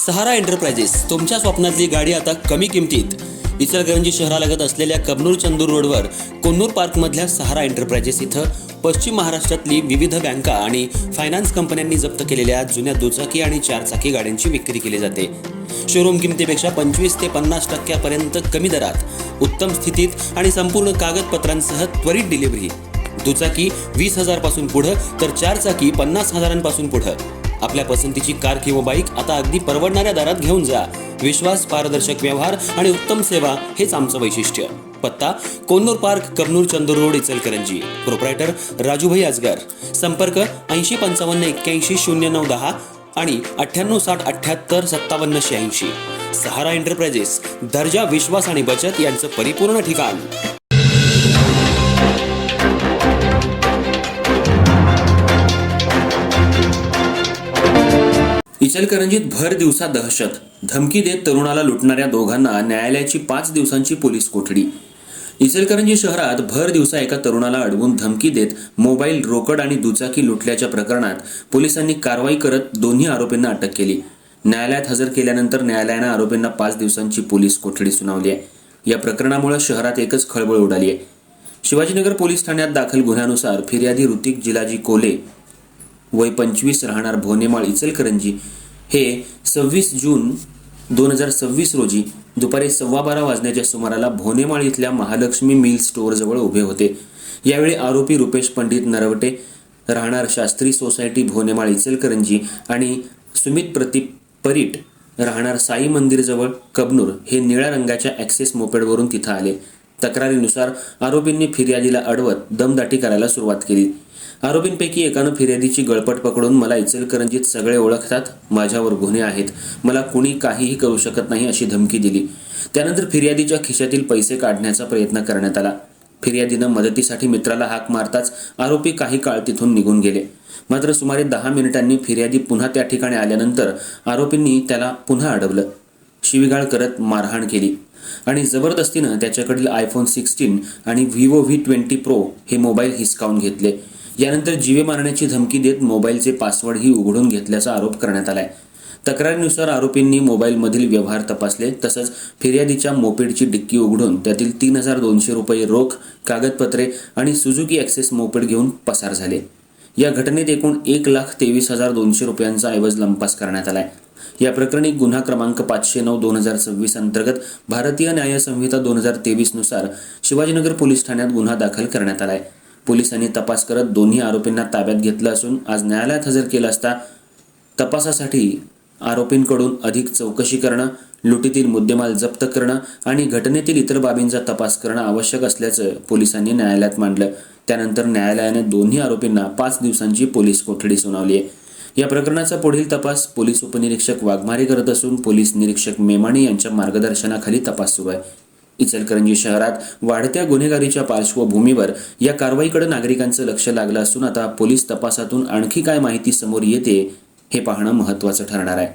सहारा enterprises तुमच्या स्वप्नातली गाडी आता कमी किमतीत। इचलकरंजी शहरालगत असलेल्या कबनूर चंदूर रोडवर कोन्नूर पार्कमधल्या सहारा एंटरप्राइजेस इथं पश्चिम महाराष्ट्रातली विविध बँका आणि फायनान्स कंपन्यांनी जप्त केलेल्या जुन्या दुचाकी आणि चारचाकी गाड्यांची विक्री केली जाते। शोरूम किमतीपेक्षा 25 ते 50% पर्यंत कमी दरात, उत्तम स्थितीत आणि संपूर्ण कागदपत्रांसह त्वरित डिलिव्हरी। दुचाकी 20,000 पासून पुढे तर चारचाकी 50,000 पासून पुढे। आपल्या पसंतीची कार किंवा बाईक आता अगदी परवडणाऱ्या दरात घेऊन जा। विश्वास, पारदर्शक व्यवहार आणि उत्तम सेवा हेच आमचं वैशिष्ट्य। पत्ता Konnur park, Kabnur Chandur road, Ichalkaranji. Proprietor Rajubhai Ajgar. संपर्क 8055810910 आणि 9860785786। सहारा एंटरप्राइजेस, दर्जा, विश्वास आणि बचत यांचं परिपूर्ण ठिकाण। इचलकरंजीत भर दिवसा दहशत, धमकी देत तरुणाला लुटणाऱ्या दोघांना न्यायालयाची 5 दिवसांची पोलीस कोठडी। इचलकरंजी शहरात भर दिवसा एका तरुणाला अडवून धमकी देत मोबाईल, रोकड आणि दुचाकी लुटल्याच्या प्रकरणात पोलिसांनी कारवाई करत दोन्ही आरोपींना अटक केली। न्यायालयात हजर केल्यानंतर न्यायालयाने आरोपींना 5 दिवसांची पोलीस कोठडी सुनावली आहे। या प्रकरणामुळे शहरात एकच खळबळ उडाली आहे। शिवाजीनगर पोलीस ठाण्यात दाखल गुन्ह्यानुसार फिर्यादी ऋतिक जिलाजी कोले, वय 25, राहणार भोनेमाळ, इचलकरंजी, हे 26 जून 2026 रोजी दुपारी 12:15 वाजण्याच्या सुमाराला भोनेमाळ इथल्या महालक्ष्मी मिल स्टोअरजवळ उभे होते। यावेळी आरोपी रुपेश पंडित नरवटे, राहणार शास्त्री सोसायटी, भोनेमाळ, इचलकरंजी, आणि सुमित प्रतीप परीट, राहणार साई मंदिरजवळ, कबनूर, हे निळ्या रंगाच्या ॲक्सेस मोपेडवरून तिथं आले। तक्रारीनुसार आरोपींनी फिर्यादीला अडवत दमदाटी करायला सुरुवात केली। आरोपींपैकी एकानं फिर्यादीची गळपट पकडून, मला इचलकरंजीत सगळे ओळखतात, माझ्यावर गुन्हे आहेत, मला कुणी काहीही करू शकत नाही, अशी धमकी दिली। त्यानंतर फिर्यादीच्या खिशातील पैसे काढण्याचा प्रयत्न करण्यात आला। फिर्यादीनं मदतीसाठी मित्राला हाक मारताच आरोपी काही काळ तिथून निघून गेले। मात्र सुमारे 10 मिनिटांनी फिर्यादी पुन्हा त्या ठिकाणी आल्यानंतर आरोपींनी त्याला पुन्हा अडवलं, शिवीगाळ करत मारहाण केली आणि जबरदस्तीनं त्याच्याकडील iPhone 16 आणि Vivo V20 Pro हे मोबाईल हिसकावून घेतले। यानंतर जीवे मारण्याची धमकी देत मोबाईलचे पासवर्डही उघडून घेतल्याचा आरोप करण्यात आलाय। तक्रारीनुसार आरोपींनी मोबाईलमधील व्यवहार तपासले, तसंच फिर्यादीच्या मोपेडची डिक्की उघडून त्यातील 3,200 रुपये रोख, कागदपत्रे आणि सुझुकी ॲक्सेस मोपेड घेऊन पसार झाले। या घटनेत एकूण 1,23,200 रुपयांचा ऐवज लंपास करण्यात आलाय। या प्रकरणी गुन्हा क्रमांक 509/2026 अंतर्गत भारतीय न्याय संहिता 2023 नुसार शिवाजीनगर पोलीस ठाण्यात गुन्हा दाखल करण्यात आलाय। पोलिसांनी तपास करत दोन्ही आरोपींना ताब्यात घेतलं असून आज न्यायालयात हजर केलं असता तपासासाठी आरोपींकडून अधिक चौकशी करणं, लुटीतील मुद्देमाल जप्त करणं आणि घटनेतील इतर बाबींचा तपास करणं आवश्यक असल्याचं पोलिसांनी न्यायालयात मांडलं। त्यानंतर न्यायालयाने दोन्ही आरोपींना 5 दिवसांची पोलीस कोठडी सुनावली आहे। या प्रकरणाचा पुढील तपास पोलीस उपनिरीक्षक वाघमारे करत असून पोलीस निरीक्षक मेमाणी यांच्या मार्गदर्शनाखाली तपास सुरू आहे। इचलकरंजी शहरात वाढत्या गुन्हेगारीच्या पार्श्वभूमीवर या कारवाईकडे नागरिकांचं लक्ष लागलं असून आता पोलीस तपासातून आणखी काय माहिती समोर येते हे पाहणं महत्त्वाचं ठरणार आहे।